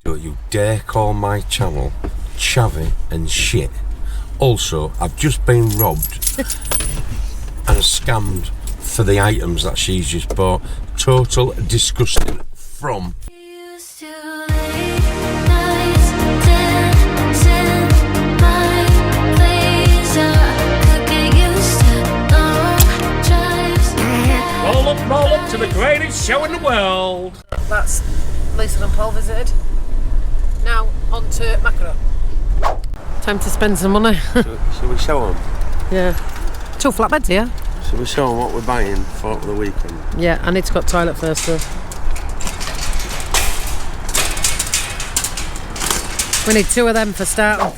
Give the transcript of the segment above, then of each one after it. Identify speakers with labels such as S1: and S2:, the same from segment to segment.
S1: Don't you dare call my channel chavvy and shit. Also, I've just been robbed and scammed for the items that she's just bought. Total disgusting from...
S2: Roll up to the greatest show in the world.
S3: That's Lisa and Paul visited. Now on to Makro. Time to spend some money.
S1: Shall we show them?
S3: Yeah. 2 flatbeds here.
S1: Shall we show them what we're buying for the weekend?
S3: Yeah, I need to go to toilet first though. We need 2 of them for starting.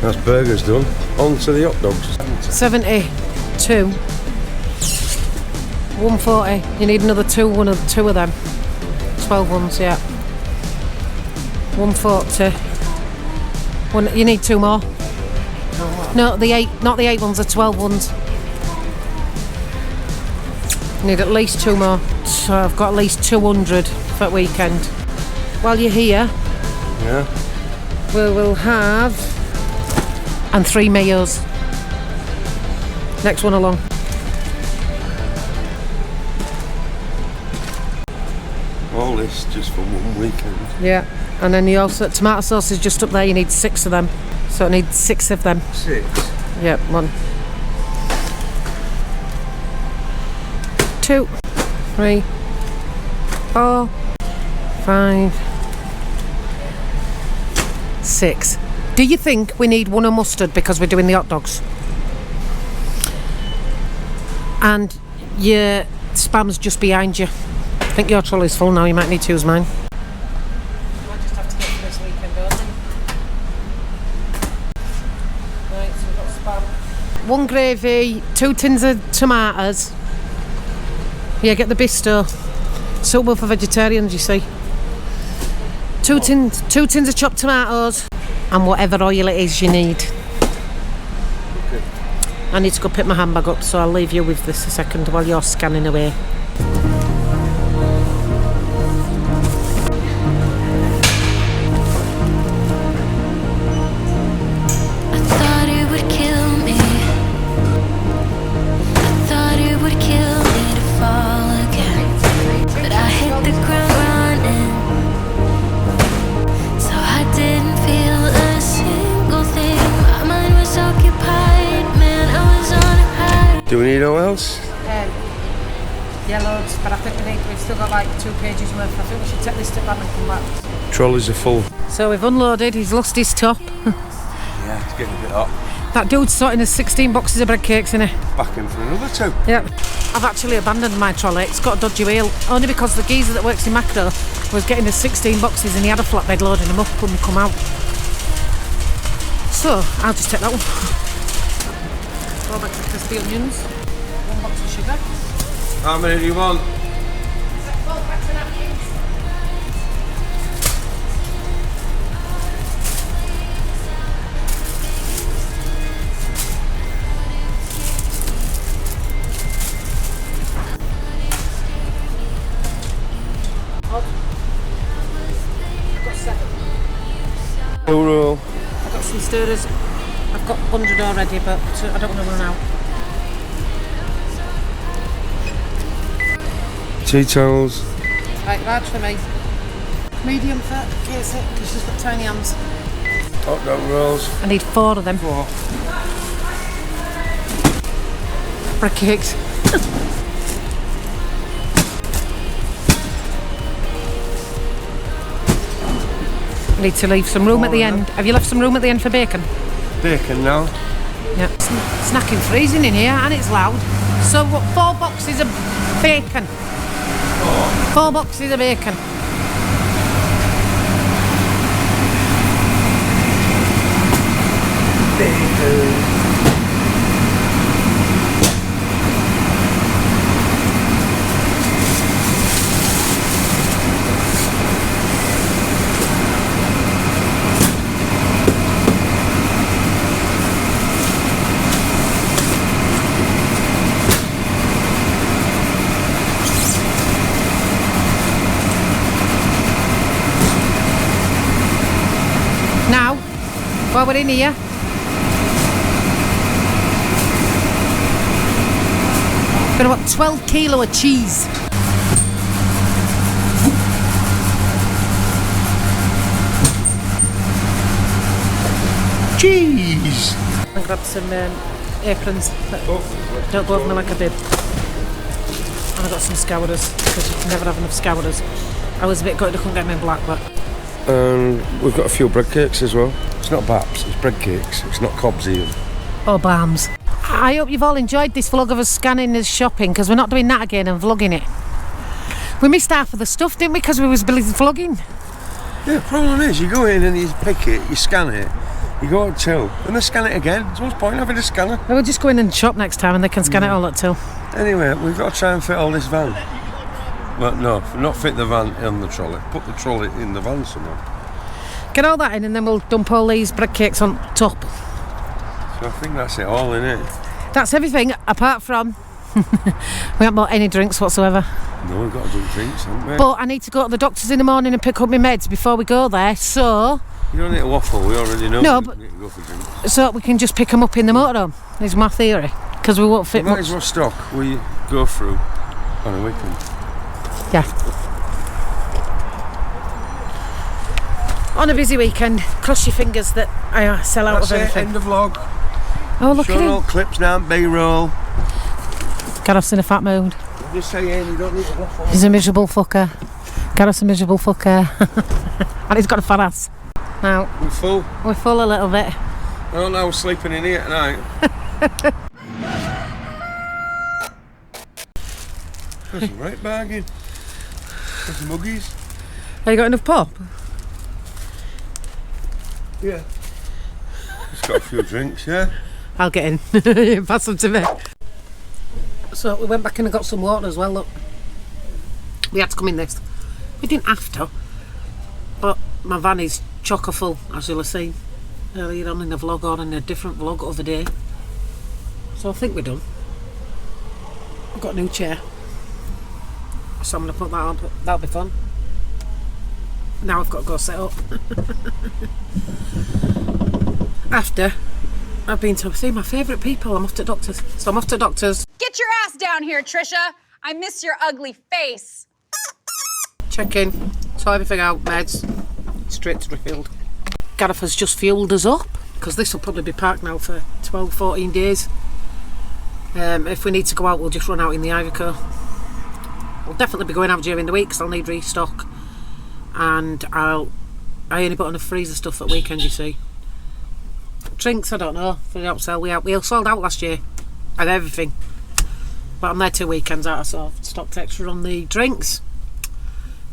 S1: That's burgers done. On to the hot dogs.
S3: 72. 140. You need another 2 of them. 12 ones, yeah. 140. You need 2 more. No, the 8, not the 8 ones, the 12 ones. You need at least 2 more. So I've got at least 200 for the weekend. While you're here,
S1: Yeah.
S3: we will have... and 3 mayos. Next one along.
S1: All this just for one weekend.
S3: Yeah, and then you also tomato sauce is just up there. You need 6 of them, so I need 6 of them.
S1: 6.
S3: Yep, 1, 2, 3, 4, 5, 6. Do you think we need 1 of mustard because we're doing the hot dogs? And your spam's just behind you. I think your trolley's full now, you might need to use mine. I might just have to get for this weekend, don't I? Right, so we've got spam. 1 gravy, 2 tins of tomatoes. Yeah, get the bisto. Suitable for vegetarians, you see. 2 tins of chopped tomatoes. And whatever oil it is you need.
S1: Okay.
S3: I need to go pick my handbag up, so I'll leave you with this a second while you're scanning away.
S1: Do we need all else?
S3: Yeah, loads, but I think we've still got like 2 pages worth. I think we should take this to van and come back.
S1: Trolleys are full.
S3: So we've unloaded, he's lost his top.
S1: Yeah, it's getting a bit hot.
S3: That dude's sorting his 16 boxes of bread cakes in it.
S1: Back in for another 2.
S3: Yep. I've actually abandoned my trolley. It's got a dodgy wheel. Only because the geezer that works in Makro was getting the 16 boxes and he had a flatbed loading them up when we come out. So, I'll just take that one. 4 bags of crispy onions. 1 box of sugar.
S1: How many do you want?
S3: 4 packs of napkins. I've got 7.
S1: Roll.
S3: I've got some stirrers. I've got 100 already, but I don't want to run out.
S1: Tea towels.
S3: Right, large for me. Medium for Casey, because she's got tiny hands.
S1: Hot dog rolls.
S3: I need 4 of them.
S1: 4.
S3: Bread cakes. I need to leave some room at the end. Have you left some room at the end for bacon?
S1: Bacon now.
S3: Yeah. Snacking freezing in here and it's loud. So what, 4 boxes of bacon. 4 boxes of bacon.
S1: Bacon.
S3: While we're in here, got about 12 kilo of cheese.
S1: Cheese!
S3: I grabbed some aprons that don't go over me like a bib. And I got some scourers, because you can never have enough scourers. I was a bit gutted I couldn't get them in black, but...
S1: And we've got a few bread cakes as well. It's not baps, it's bread cakes. It's not cobs even.
S3: Oh, bams. I hope you've all enjoyed this vlog of us scanning the shopping, because we're not doing that again and vlogging it. We missed half of the stuff, didn't we, because we was busy vlogging?
S1: Yeah, the problem is, you go in and you pick it, you scan it, you go at till, and they scan it again. There's no point having a scanner.
S3: We'll just go in and shop next time and they can scan it all at till.
S1: Anyway, we've got to try and fit all this van. Well, no, not fit the van in the trolley. Put the trolley in the van somewhere.
S3: Get all that in and then we'll dump all these bread cakes on top.
S1: So I think that's it all, innit?
S3: That's everything, apart from... we haven't bought any drinks whatsoever.
S1: No, we've got to do drinks, haven't we?
S3: But I need to go to the doctor's in the morning and pick up my meds before we go there, so...
S1: You don't need to waffle, we already know.
S3: No,
S1: we
S3: but...
S1: need to go for drinks.
S3: So we can just pick them up in the motorhome, is my theory. Because we won't fit
S1: We might
S3: much.
S1: as well stock we go through on a weekend.
S3: Yeah. On a busy weekend, cross your fingers that I sell out
S1: That's
S3: of
S1: it,
S3: everything.
S1: end of vlog.
S3: Oh, look
S1: Showing
S3: at
S1: all
S3: him.
S1: clips now, B-roll.
S3: Gareth's in a fat mood.
S1: I'm just saying, you don't need to waffle.
S3: He's a miserable fucker. Gareth's a miserable fucker. And he's got a fat ass. Now,
S1: We're full.
S3: we're full a little bit.
S1: I don't know, we're sleeping in here tonight. That's a right bargain. There's muggies.
S3: Have you got enough pop?
S1: Yeah. Just got a few drinks, yeah?
S3: I'll get in. Pass them to me. So we went back in and got some water as well, look. We had to come in this. We didn't have to, but my van is chocker full, as you'll have seen earlier on in the vlog or in a different vlog of the day. So I think we're done. I've got a new chair, so I'm going to put that on. That'll be fun. Now I've got to go set up. After I've been to see my favourite people, I'm off to doctors. So I'm off to doctors.
S4: Get your ass down here, Trisha. I miss your ugly face.
S3: Check in, sort everything out, meds, straight to Refueling. Gareth has just fueled us up, because this will probably be parked now for 12, 14 days. If we need to go out, we'll just run out in the Iveco. I'll definitely be going out during the week, because I'll need restock. And I only put on a freezer stuff at weekend, you see. Drinks, I don't know, if they don't sell, we all sold out last year, of everything. But I'm there 2 weekends out, so I've stocked extra on the drinks.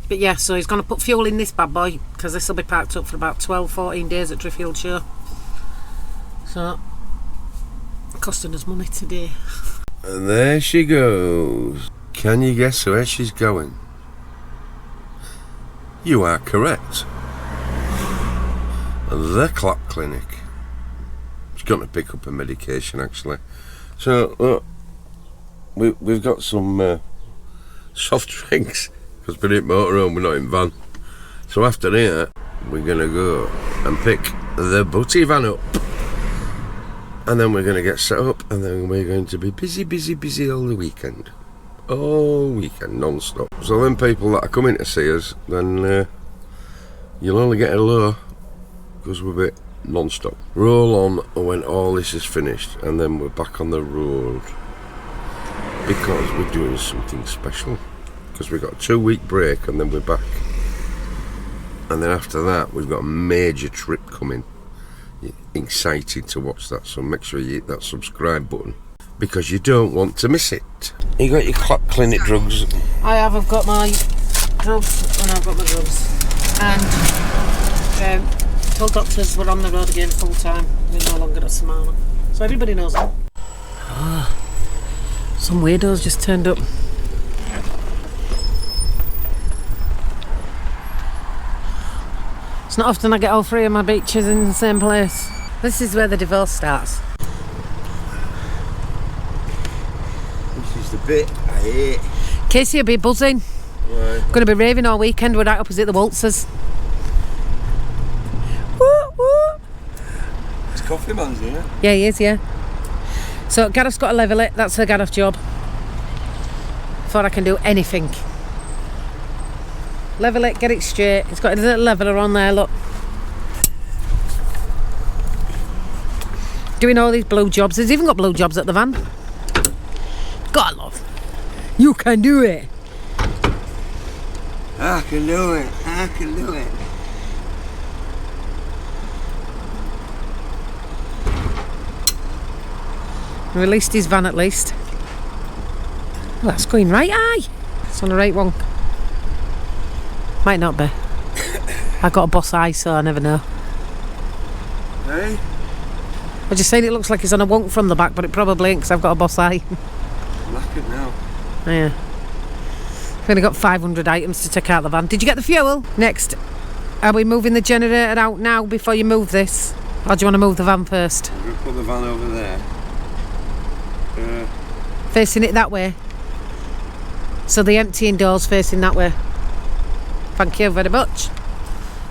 S3: But yeah, so he's going to put fuel in this bad boy, because this will be parked up for about 12, 14 days at Refueling Show. So, costing us money today.
S1: And there she goes. Can you guess where she's going? You are correct. The Clock Clinic. She's going to pick up a medication, actually. So, look, we've got some soft drinks, because we're in motorhome, we're not in van. So after here, we're going to go and pick the butty van up. And then we're going to get set up, and then we're going to be busy all the weekend. All weekend, non-stop. So then people that are coming to see us, then you'll only get a low, because we're a bit non-stop. Roll on when all this is finished, and then we're back on the road. Because we're doing something special. Because we've got a 2-week break, and then we're back. And then after that, we've got a major trip coming. You're excited to watch that, so make sure you hit that subscribe button, because you don't want to miss it. You got your Clock Clinic drugs?
S3: I have, I've got my drugs, and I've got my drugs. And told doctors we're on the road again full time. We're no longer at Samana. So everybody knows that. Oh, some weirdos just turned up. It's not often I get all 3 of my beaches in the same place. This is where the divorce starts.
S1: This is the bit I hate.
S3: Casey will be buzzing.
S1: Right.
S3: Going to be raving all weekend. We're right opposite the waltzers. Woo, woo.
S5: man's here.
S3: Yeah, he is, yeah. So Gareth's got to level it. That's her Gareth job. Before I can do anything. Level it, get it straight. It's got a little leveler on there, look. Doing all these blue jobs. He's even got blue jobs at the van. God, love. You can do it.
S5: I can do it. I can do it.
S3: Released his van at least. Well, that's going right, aye. It's on the right one. Might not be. I got a boss eye, so I never know.
S5: Hey?
S3: I just saying it looks like it's on a wonk from the back, but it probably ain't because I've got a boss eye.
S5: Like it now.
S3: Yeah. We've only got 500 items to take out the van. Did you get the fuel? Next, are we moving the generator out now before you move this? Or do you want to move the van first?
S5: I'm going to put the van over there.
S3: Facing it that way. So the emptying door's facing that way. Thank you very much.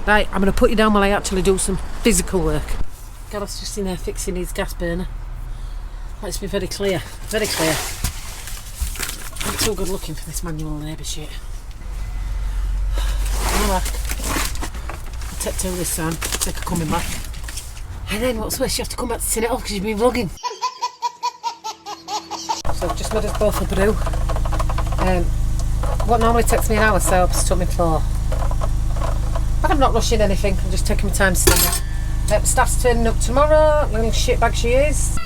S3: Right, I'm going to put you down while I actually do some physical work. Gareth's just in there fixing his gas burner. Let's be very clear. Very clear. I'm too good looking for this manual labour shit. Alright. I'll take two this time. Take her coming back. And then what's worse, you have to come back to tin it off because you've been vlogging. So I've just made us both a brew. What normally takes me an hour, so I've stood my floor. But I'm not rushing anything, I'm just taking my time standing. Staff's turning up tomorrow, little shitbag she is.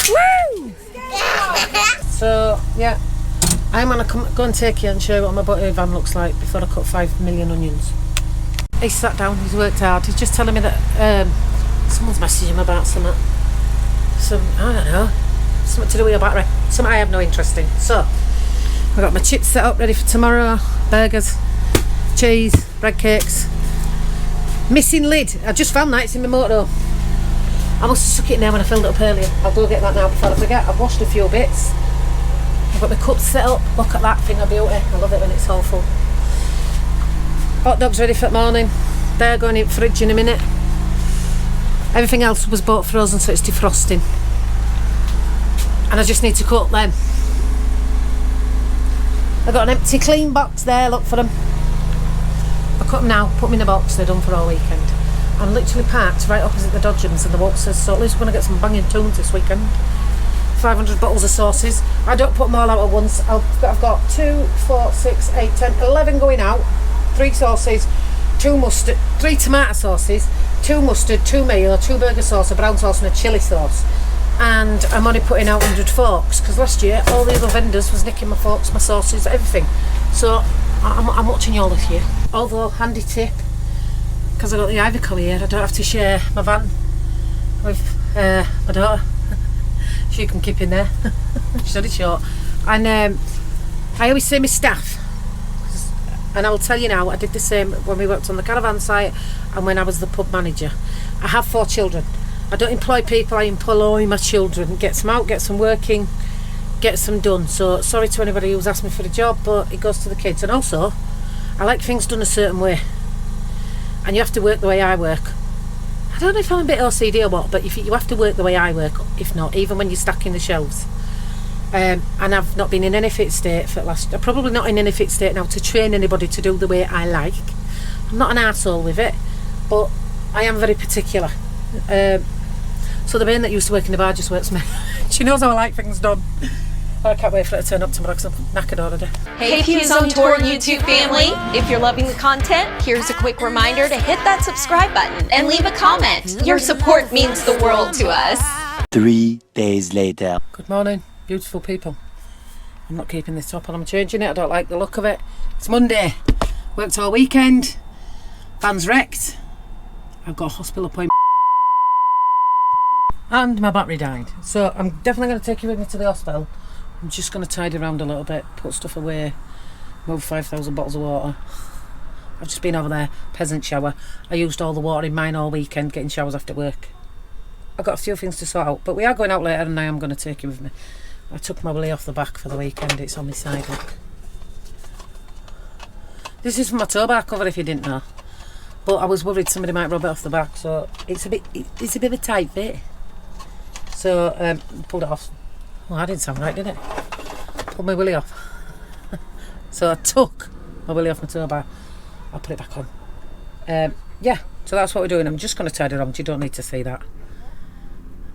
S3: Woo! So, yeah, I'm going to go and take you and show you what my buttery van looks like before I cut 5 million onions. He's sat down, he's worked hard, he's just telling me that someone's messaging him about something. I don't know, something to do with your battery. Something I have no interest in. So, I've got my chips set up ready for tomorrow, burgers, cheese, bread cakes. Missing lid, I just found that, it's in my motor. I must have stuck it in there when I filled it up earlier. I'll go get that now before I forget. I've washed a few bits. I've got my cups set up, look at that thing of beauty. I love it when it's all full. Hot dogs ready for the morning. They're going in the fridge in a minute. Everything else was bought frozen, so it's defrosting. And I just need to cook them. I've got an empty clean box there, look for them. I cut them now, put them in the box, they're done for all weekend. I'm literally parked right opposite the Dodgems and the Waltzers, so at least we're going to get some banging tunes this weekend. 500 bottles of sauces. I don't put them all out at once. I've got 2, 4, 6, 8, 10, 11 going out. 3 sauces, 2 mustard, 3 tomato sauces, 2 mustard, 2 mayo, 2 burger sauce, a brown sauce and a chilli sauce. And I'm only putting out 100 forks because last year all the other vendors was nicking my forks, my sauces, everything. So I'm watching you all this year. Although, handy tip, because I've got the Ivyco here, I don't have to share my van with my daughter. She can keep in there. She's only short. And I always say my staff, and I'll tell you now, I did the same when we worked on the caravan site and when I was the pub manager. I have 4 children. I don't employ people, I employ my children. Get some out, get some working, get some done. So sorry to anybody who's asked me for a job, but it goes to the kids. And also, I like things done a certain way. And you have to work the way I work. I don't know if I'm a bit OCD or what, but if you have to work the way I work, if not, even when you're stacking the shelves. And I've not been in any fit state for the last, I'm probably not in any fit state now to train anybody to do the way I like. I'm not an arsehole with it, but I am very particular. So the man that used to work in the bar just works me. She knows how I like things done. I can't wait for her to turn up tomorrow because I'm knackered already.
S6: Hey Pughs on Tour YouTube family, if you're loving the content, here's a quick reminder to hit that subscribe button and leave a comment. Your support means the world to us.
S7: 3 days later.
S3: Good morning, beautiful people. I'm not keeping this top on, I'm changing it. I don't like the look of it. It's Monday, worked all weekend, van's wrecked, I've got a hospital appointment and my battery died. So I'm definitely going to take you with me to the hospital. I'm just going to tidy around a little bit, put stuff away, move 5,000 bottles of water. I've just been over there, peasant shower. I used all the water in mine all weekend, getting showers after work. I've got a few things to sort out, but we are going out later and I am going to take you with me. I took my willy off the back for the weekend, it's on my side, look. This is from my tow bar cover if you didn't know. But I was worried somebody might rub it off the back, so it's a bit of a tight fit. So pulled it off. Well, that didn't sound right, did it? Pulled my willy off. So I took my willy off my tow bar. I'll put it back on. Yeah, so that's what we're doing. I'm just going to turn it on. You don't need to see that.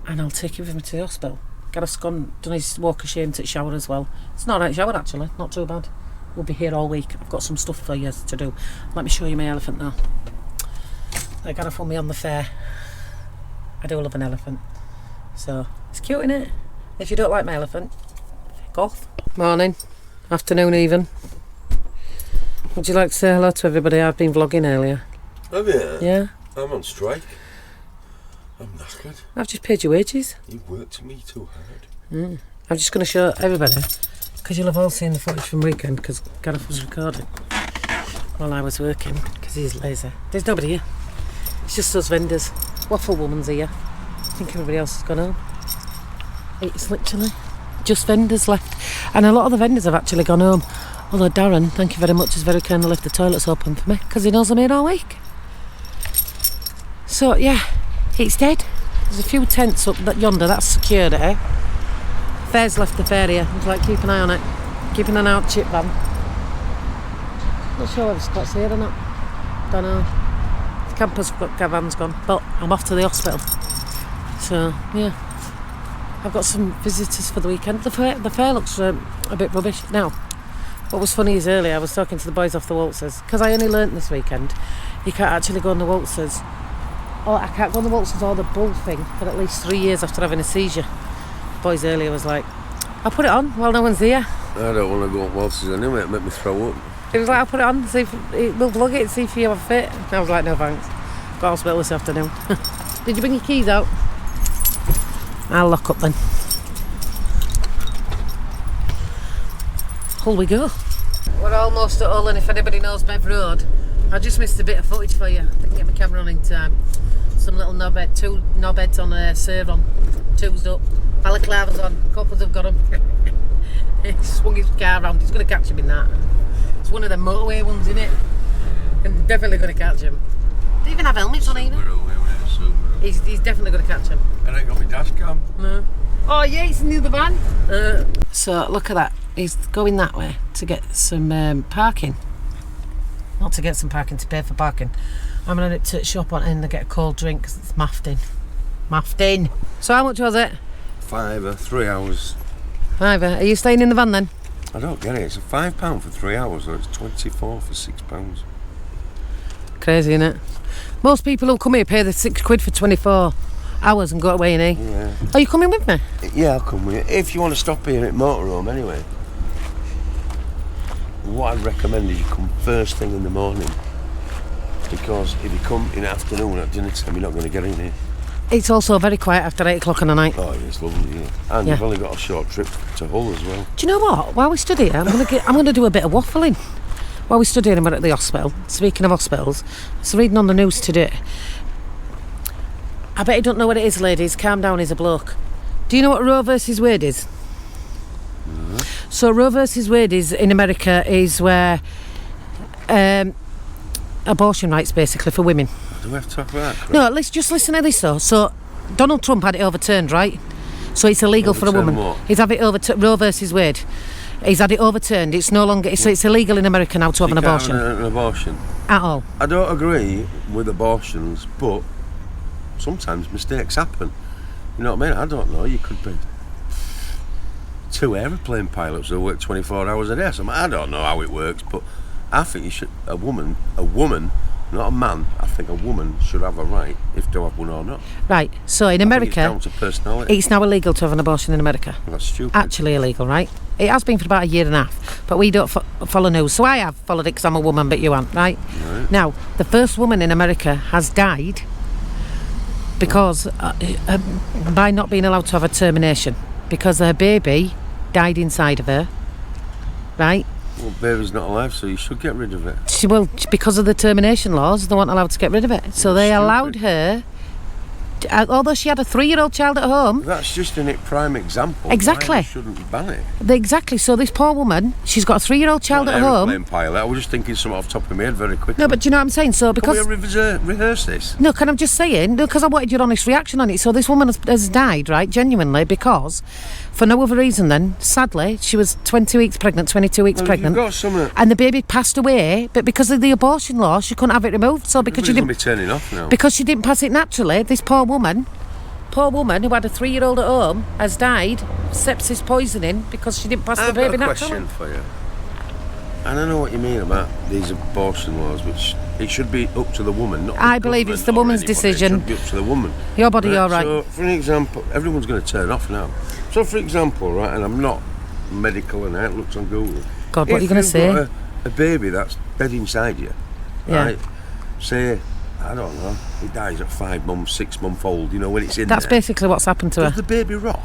S3: And I'll take you with me to the hospital. Gareth's gone, done his walk of shame to the shower as well. It's not a right shower actually, not too bad. We'll be here all week. I've got some stuff for you to do. Let me show you my elephant now. Gareth put me on the fair. I do love an elephant. So, it's cute, isn't it? If you don't like my elephant, fuck off. Morning, afternoon even. Would you like to say hello to everybody? I've been vlogging earlier.
S1: Have you?
S3: Yeah.
S1: I'm on strike. I'm knackered.
S3: I've just paid your wages.
S1: You worked me too hard.
S3: I'm just going to show everybody, because you'll have all seen the footage from weekend, because Gareth was recording while I was working, because he's lazy. There's nobody here. It's just us vendors. Waffle Woman's here. I think everybody else has gone home. It's literally just vendors left. And a lot of the vendors have actually gone home. Although Darren, thank you very much, has very kindly left the toilets open for me, because he knows I'm here all week. So, yeah, it's dead. There's a few tents up yonder, that's security. Fair's left the fair here. Would you like to keep an eye on it? Keeping an eye on chip van. Not sure whether Scott's here or not. Don't know. The campus van's gone. But I'm off to the hospital. So, yeah. I've got some visitors for the weekend. The fair looks a bit rubbish. Now, what was funny is earlier I was talking to the boys off the waltzers, because I only learnt this weekend you can't actually go on the waltzers. Oh, I can't go on the waltzers or the bull thing for at least 3 years after having a seizure. Boys earlier was like, I'll put it on while no one's here.
S1: I don't want to go on waltzes anyway, it make me throw up.
S3: He was like, I'll put it on, see if we'll vlog it, see if you have a fit. I was like, no thanks. Got hospital this afternoon. Did you bring your keys out? I'll lock up then. Hull we go. We're almost at Hull, and if anybody knows Bev Road, I just missed a bit of footage for you. I didn't get my camera on in time. Some little knobhead, 2 knobheads on a Serve-on, 2's up. Balaclava's on, couples have got him. He swung his car around, he's going to catch him in that. It's one of the motorway ones, isn't it? And definitely going to catch him. They even have helmets on either. He's definitely going to catch him.
S1: I ain't got my dash cam.
S3: No. Oh yeah, he's in the other van. So look at that, he's going that way to get some parking. Not to get some parking, to pay for parking. I'm going to the shop on and get a cold drink because it's mafting. Mafting. So how much was it?
S1: £5, 3 hours.
S3: £5. Are you staying in the van then?
S1: I don't get it. It's £5 for 3 hours, or it's 24 for £6.
S3: Crazy, innit? Most people who come here pay the £6 for 24 hours and go away, innit?
S1: Yeah.
S3: Are you coming with me?
S1: Yeah, I'll come with you. If you want to stop here at Motorhome anyway. What I'd recommend is you come first thing in the morning. Because if you come in the afternoon at dinner time, you're not going to get in here.
S3: It's also very quiet after 8 o'clock in the night.
S1: Oh, yeah, it's lovely, yeah. And you've only got a short trip to Hull as well.
S3: Do you know what? While we stood here, I'm going to do a bit of waffling. While we stood here and we're at the hospital, speaking of hospitals, I was reading on the news today. I bet you don't know what it is, ladies. Calm down, he's a bloke. Do you know what Roe versus Wade is?
S1: Mm-hmm.
S3: So Roe versus Wade is, in America, is where abortion rights, basically, for women.
S1: Do we have to talk about that?
S3: No, let's just listen to this though. So Donald Trump had it overturned, right? So it's illegal for a woman.
S1: What?
S3: He's had it overturned. Roe versus Wade. He's had it overturned. It's no longer. So it's illegal in America now to have an abortion.
S1: An abortion.
S3: At all.
S1: I don't agree with abortions, but sometimes mistakes happen. You know what I mean? I don't know. You could be 2 aeroplane pilots who work 24 hours a day. So I don't know how it works, but I think you should. A woman, not a man. I think a woman should have a right if to have one or not.
S3: Right. So in America,
S1: it's down to personality.
S3: It's now illegal to have an abortion in America.
S1: That's stupid.
S3: Actually illegal, right? It has been for about a year and a half, but we don't follow news. So I have followed it because I'm a woman, but you aren't, right? Now, the first woman in America has died because by not being allowed to have a termination, because her baby died inside of her, right?
S1: Well, baby's not alive, so you should get rid of it.
S3: Well, because of the termination laws, they weren't allowed to get rid of it. So they allowed her although she had a 3-year-old child at home.
S1: That's just a prime example.
S3: Exactly.
S1: Why they shouldn't ban it.
S3: Exactly. So this poor woman, she's got a 3-year-old child at home.
S1: Aeroplane pilot. I was just thinking something off the top of my head very quickly.
S3: No, but do you know what I'm saying? So because
S1: Can we rehearse this?
S3: no, can I just say it? No, because I wanted your honest reaction on it. So this woman has died, right? Genuinely, because for no other reason than, sadly, she was 20 weeks pregnant, 22 weeks pregnant.
S1: You've got some.
S3: And the baby passed away, but because of the abortion law, she couldn't have it removed. So because she didn't,
S1: be turning off now.
S3: because she didn't pass it naturally, this poor woman who had a 3-year-old at home has died, sepsis poisoning, because she didn't pass the baby
S1: I've got a
S3: naturally.
S1: question for you. And I know what you mean about these abortion laws, which it should be up to the woman, not
S3: I believe it's the woman's decision.
S1: It should be up to the woman.
S3: Your body, you're right.
S1: So, for an example, everyone's going to turn off now. So, for example, right, and I'm not medical and I haven't looked on Google.
S3: God, what are you going to say?
S1: If you've got a baby that's dead inside you,
S3: Yeah.
S1: right, say, I don't know, it dies at 5 months, 6 month old, you know, when it's in
S3: That's
S1: there.
S3: basically what's happened to her.
S1: Does the baby rot?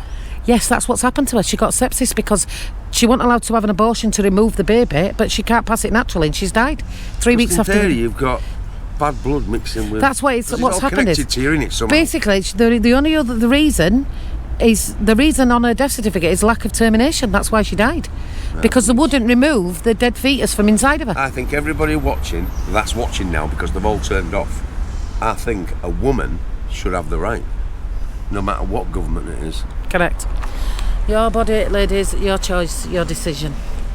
S3: Yes, that's what's happened to her. She got sepsis because she wasn't allowed to have an abortion to remove the baby, but she can't pass it naturally, and she's died 3 weeks
S1: In
S3: after.
S1: theory, you've got bad blood mixing with.
S3: That's why it's
S1: Because
S3: what's
S1: all
S3: happened is
S1: connected to you, innit, somehow?
S3: basically the only other the reason is the reason on her death certificate is lack of termination. That's why she died, because they wouldn't remove the dead fetus from inside of her.
S1: I think everybody that's watching now because they've all turned off. I think a woman should have the right, no matter what government it is.
S3: Correct. Your body, ladies, your choice, your decision.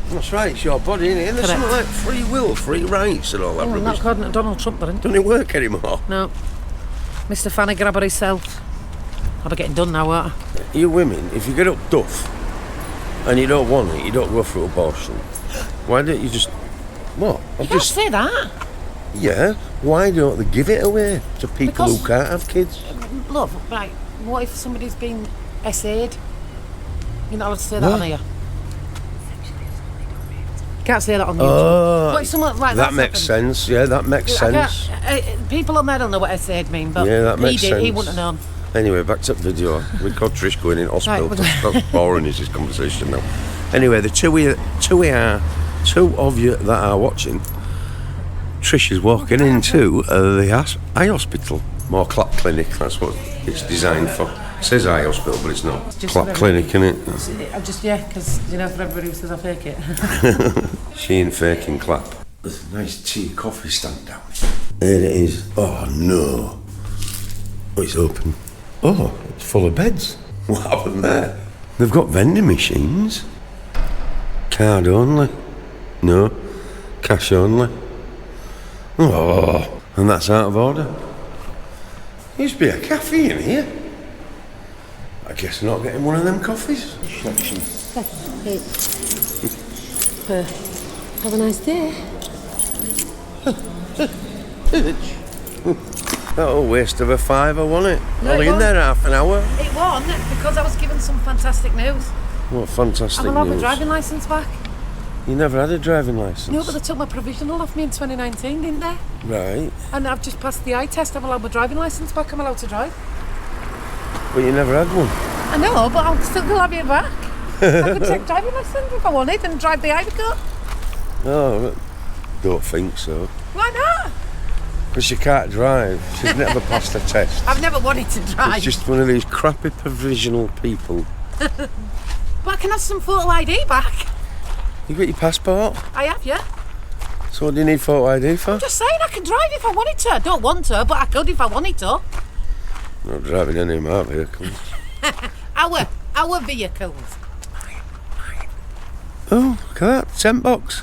S1: That's right, it's your body, innit? And there's
S3: Correct.
S1: something like free will, free rights and all that
S3: Not
S1: rubbish.
S3: according to Donald Trump, then.
S1: Doesn't it work anymore?
S3: No. Mr. Fanny grabber himself. I'll be getting done now, won't I?
S1: You women, if you get up duff and you don't want it, you don't go through abortion. Why don't you just... What?
S3: You can't say that.
S1: Yeah, why don't they give it away to people
S3: Because-
S1: who can't have kids?
S3: Look, right, what if somebody's been SA'd? You're not allowed to say that
S1: What?
S3: on here. You can't say that on YouTube.
S1: Oh,
S3: What if someone like
S1: that
S3: that's
S1: makes
S3: happened?
S1: sense. Yeah, that makes
S3: I
S1: sense.
S3: can't- people on there don't know what SA'd mean, but
S1: Yeah, that
S3: he
S1: makes
S3: did. He
S1: sense.
S3: wouldn't have known.
S1: Anyway, back to the video. We've got Trish going in hospital.
S3: Right,
S1: That's boring, is this conversation now? Anyway, the two of you that are watching, Trish is walking into the eye hospital. More clap clinic, that's what it's designed for. It says eye hospital, but it's not.
S3: Just
S1: Clap
S3: for
S1: clinic, innit?
S3: Because, for everybody who says I fake it.
S1: She ain't faking clap. There's a nice tea coffee stand down. There it is. Oh no. Oh, it's open. Oh, it's full of beds. What happened there? They've got vending machines. Card only. No. Cash only. Oh, and that's out of order. There used to be a cafe in here. I guess not getting one of them coffees.
S3: Have a nice day.
S1: Oh, waste of a fiver, wasn't it?
S3: No,
S1: Only
S3: it
S1: in there half an hour.
S3: It won because I was given some fantastic news.
S1: What fantastic
S3: I'm allowed my
S1: news.
S3: driving licence back.
S1: You never had a driving licence?
S3: No, but they took my provisional off me in 2019, didn't they?
S1: Right.
S3: And I've just passed the eye test. I'm allowed my driving licence back. I'm allowed to drive.
S1: But you never had one.
S3: I know, but I'll still have it back. I could take driving licence if I wanted and drive the Ivy Cup.
S1: No, don't think so.
S3: Why not?
S1: Because she can't drive. She's never passed a test.
S3: I've never wanted to drive.
S1: It's just one of these crappy provisional people.
S3: But I can have some photo ID back.
S1: You got your passport?
S3: I have, yeah.
S1: So what do you need photo ID for?
S3: Just saying, I can drive if I wanted to. I don't want to, but I could if I wanted to.
S1: Not driving any of my vehicles.
S3: Our vehicles.
S1: Oh, look at that. $10.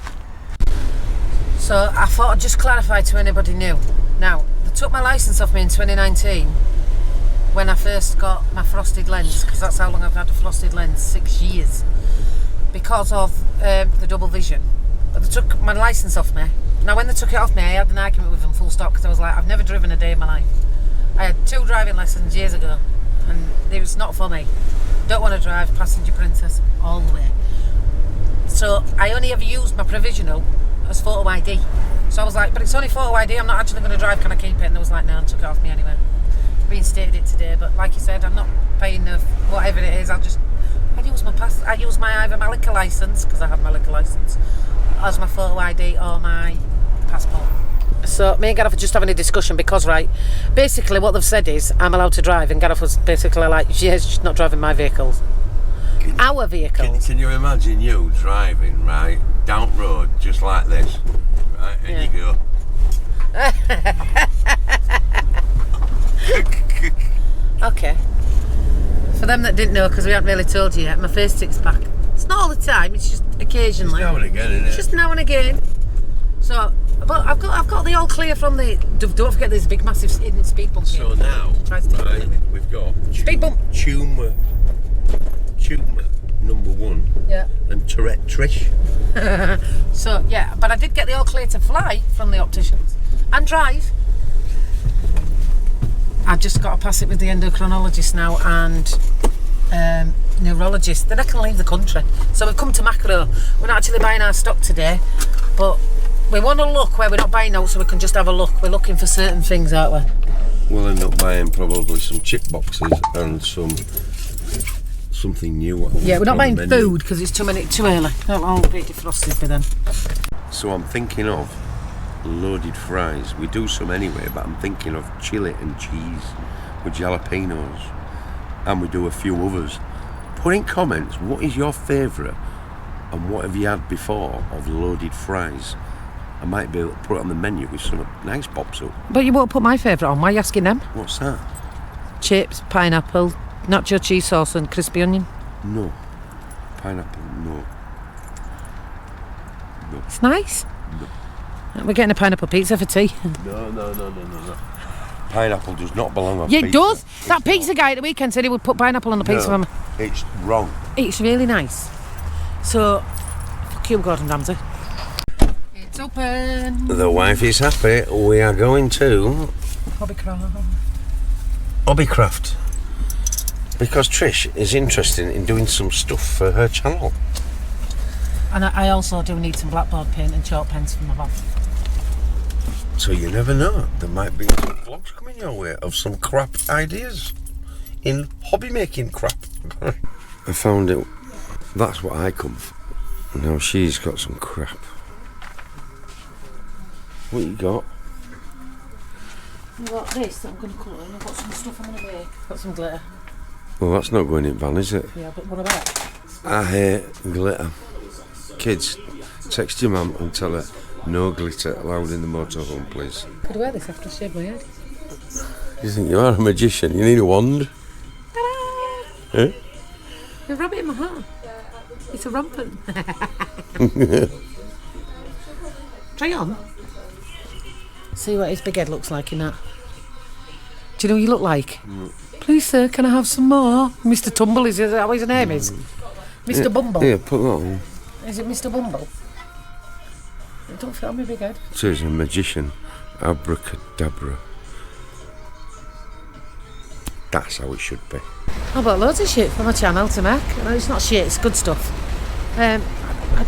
S3: So I thought I'd just clarify to anybody new. Now, they took my licence off me in 2019 when I first got my frosted lens, because that's how long I've had a frosted lens, 6 years, because of the double vision. But they took my licence off me. Now, when they took it off me, I had an argument with them full stop, because I was like, I've never driven a day in my life. I had 2 driving lessons years ago, and it was not for me. Don't want to drive, passenger princess, all the way. So I only ever used my provisional as photo ID. So I was like, but it's only photo ID, I'm not actually going to drive, can I keep it? And they was like, no, and took it off me anyway. Reinstated it today, but like you said, I'm not paying the whatever it is. I use my either my liquor licence, because I have my liquor licence, as my photo ID or my passport. So me and Gareth are just having a discussion because, right, basically what they've said is I'm allowed to drive, and Gareth was basically like, yes, she's not driving my vehicles. Our vehicles.
S1: Can you imagine you driving, right, down road just like this, right, and you go.
S3: Okay. For them that didn't know, because we haven't really told you yet, my face sticks back. It's not all the time, it's just occasionally.
S1: Just now and again, isn't it?
S3: Just now and again. So, but I've got the all clear from the. Don't forget there's a big massive hidden speed bump here.
S1: So now, right, we've got
S3: Speed bump.
S1: Tumour number 1.
S3: Yeah.
S1: And Tourette Trish.
S3: So yeah, but I did get the all clear to fly from the opticians and drive. I've just got to pass it with the endocrinologist now and neurologist. Then I can leave the country. So we've come to Makro. We're not actually buying our stock today, but we want to look where we're not buying out, so we can just have a look. We're looking for certain things, aren't we?
S1: We'll end up buying probably some chip boxes and something new.
S3: Yeah, we're not buying food because it's too early. It'll all be defrosted by then.
S1: So I'm thinking of loaded fries. We do some anyway, but I'm thinking of chili and cheese with jalapenos, and we do a few others. Put in comments what is your favourite and what have you had before of loaded fries. I might be able to put it on the menu if something nice pops up.
S3: But you won't put my favourite on. Why are you asking them?
S1: What's that?
S3: Chips, pineapple, nacho cheese sauce and crispy onion.
S1: No. Pineapple, no.
S3: It's nice.
S1: No.
S3: We're getting a pineapple pizza for tea.
S1: No. Pineapple does not belong on
S3: Yeah,
S1: pizza.
S3: it does. That pizza guy at the weekend said he would put pineapple on the pizza for me.
S1: It's wrong.
S3: It's really nice. So, fuck you, Gordon Ramsay. It's open.
S1: The wife is happy. We are going to Hobbycraft because Trish is interested in doing some stuff for her channel.
S3: And I also do need some blackboard paint and chalk pens for my van.
S1: So you never know. There might be some vlogs coming your way of some crap ideas in hobby making crap. I found it. That's what I come for. Now she's got some crap. What you got?
S3: I've got this that I'm going to colour and I've got some stuff I'm going to make. Got some glitter.
S1: Well, that's not going in van, is it?
S3: Yeah, but what about?
S1: I hate glitter. Kids, text your mum and tell her no glitter allowed in the motorhome, please.
S3: Could I wear this after I shave my head?
S1: You think you are a magician? You need a wand?
S3: Ta-da!
S1: Eh?
S3: You rub it in my hair. It's a rampant. Try on. See what his big head looks like in that. Do you know what you look like? Please, sir, can I have some more? Mr. Tumble, is that what his name is? Mr. Bumble.
S1: Yeah, put that on.
S3: Is it Mr. Bumble? It don't fit on my big head.
S1: So he's a magician. Abracadabra. That's how it should be.
S3: I've got loads of shit for my channel to make. No, it's not shit, it's good stuff. I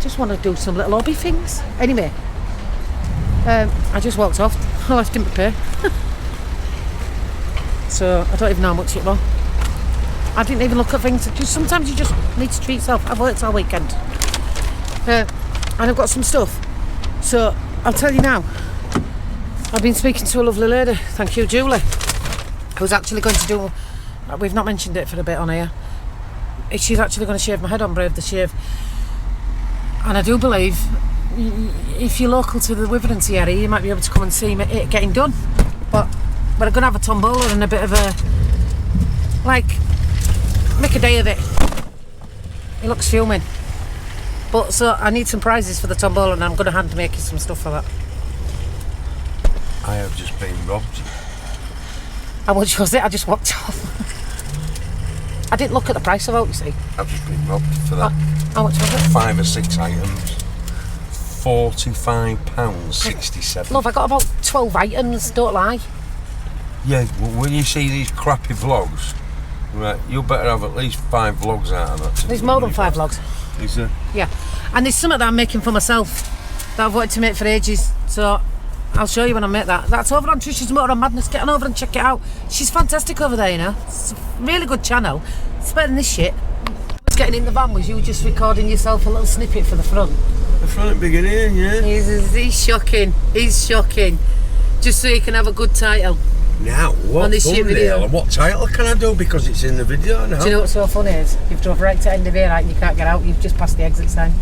S3: just want to do some little hobby things. Anyway, I just walked off. I left him to pay. So I don't even know how much it was. I didn't even look at things. Just sometimes you just need to treat yourself. I've worked all weekend. And I've got some stuff. So I'll tell you now. I've been speaking to a lovely lady. Thank you, Julie. Who's actually going to do... We've not mentioned it for a bit on here. She's actually going to shave my head on Brave the Shave. And I do believe if you're local to the Witherington area, you might be able to come and see it getting done. But we're going to have a tombola and a bit of a... Like, make a day of it. He looks fuming. But so I need some prizes for the tombola and I'm going to hand make you some stuff for that.
S1: I have just been robbed.
S3: How much was it? I just walked off. I didn't look at the price of it, you see.
S1: I've just been robbed for that.
S3: How much was it?
S1: 5 or 6 items. £45.67.
S3: Love, I got about 12 items, don't lie.
S1: Yeah, when you see these crappy vlogs, right, you better have at least 5 vlogs out of that.
S3: There's more than 5 vlogs.
S1: Is there?
S3: Yeah. And there's something that I'm making for myself that I've wanted to make for ages. So I'll show you when I make that. That's over on Trisha's Motor on Madness. Get on over and check it out. She's fantastic over there, you know. It's a really good channel. It's better than this shit. What's getting in the van was you just recording yourself a little snippet for the front.
S1: The front beginning, yeah.
S3: He's shocking. He's shocking. Just so you can have a good title.
S1: Now, what
S3: On this shit
S1: thumbnail
S3: video.
S1: and what title can I do because it's in the video now?
S3: Do you know what's so funny is? You've drove right to the end of here, right, and you can't get out. You've just passed the exit sign.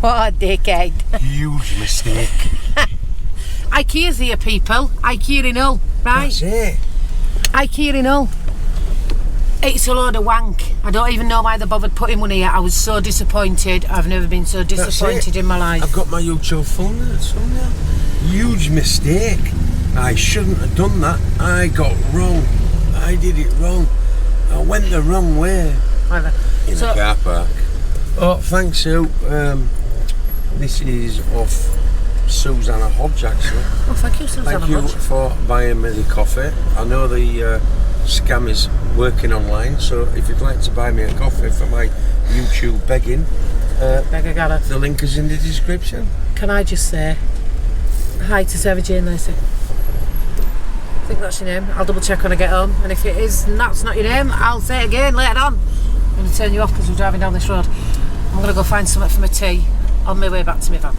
S3: What a dickhead.
S1: Huge mistake.
S3: IKEA's here, people. IKEA in Hull, right?
S1: That's it.
S3: IKEA in Hull. It's a load of wank. I don't even know why they bothered putting one here. I was so disappointed. I've never been so disappointed in my life.
S1: I've got my YouTube thumbnail. Huge mistake. I shouldn't have done that. I got wrong. I did it wrong. I went the wrong way.
S3: Whatever.
S1: In
S3: So-
S1: the car park. Oh, thanks, Sue. This is off Susanna Hodge, actually.
S3: Oh, thank you, Susanna
S1: Thank you
S3: Hodge.
S1: for buying me the coffee. I know the scam is working online, so if you'd like to buy me a coffee for my YouTube begging,
S3: Beggar Gareth.
S1: the link is in the description.
S3: Can I just say hi to Sarah Jane Lacey? I think that's your name. I'll double check when I get home, and if it is and that's not your name, I'll say it again later on. I'm going to turn you off because we're driving down this road. I'm going to go find something for my tea on my way back to my van.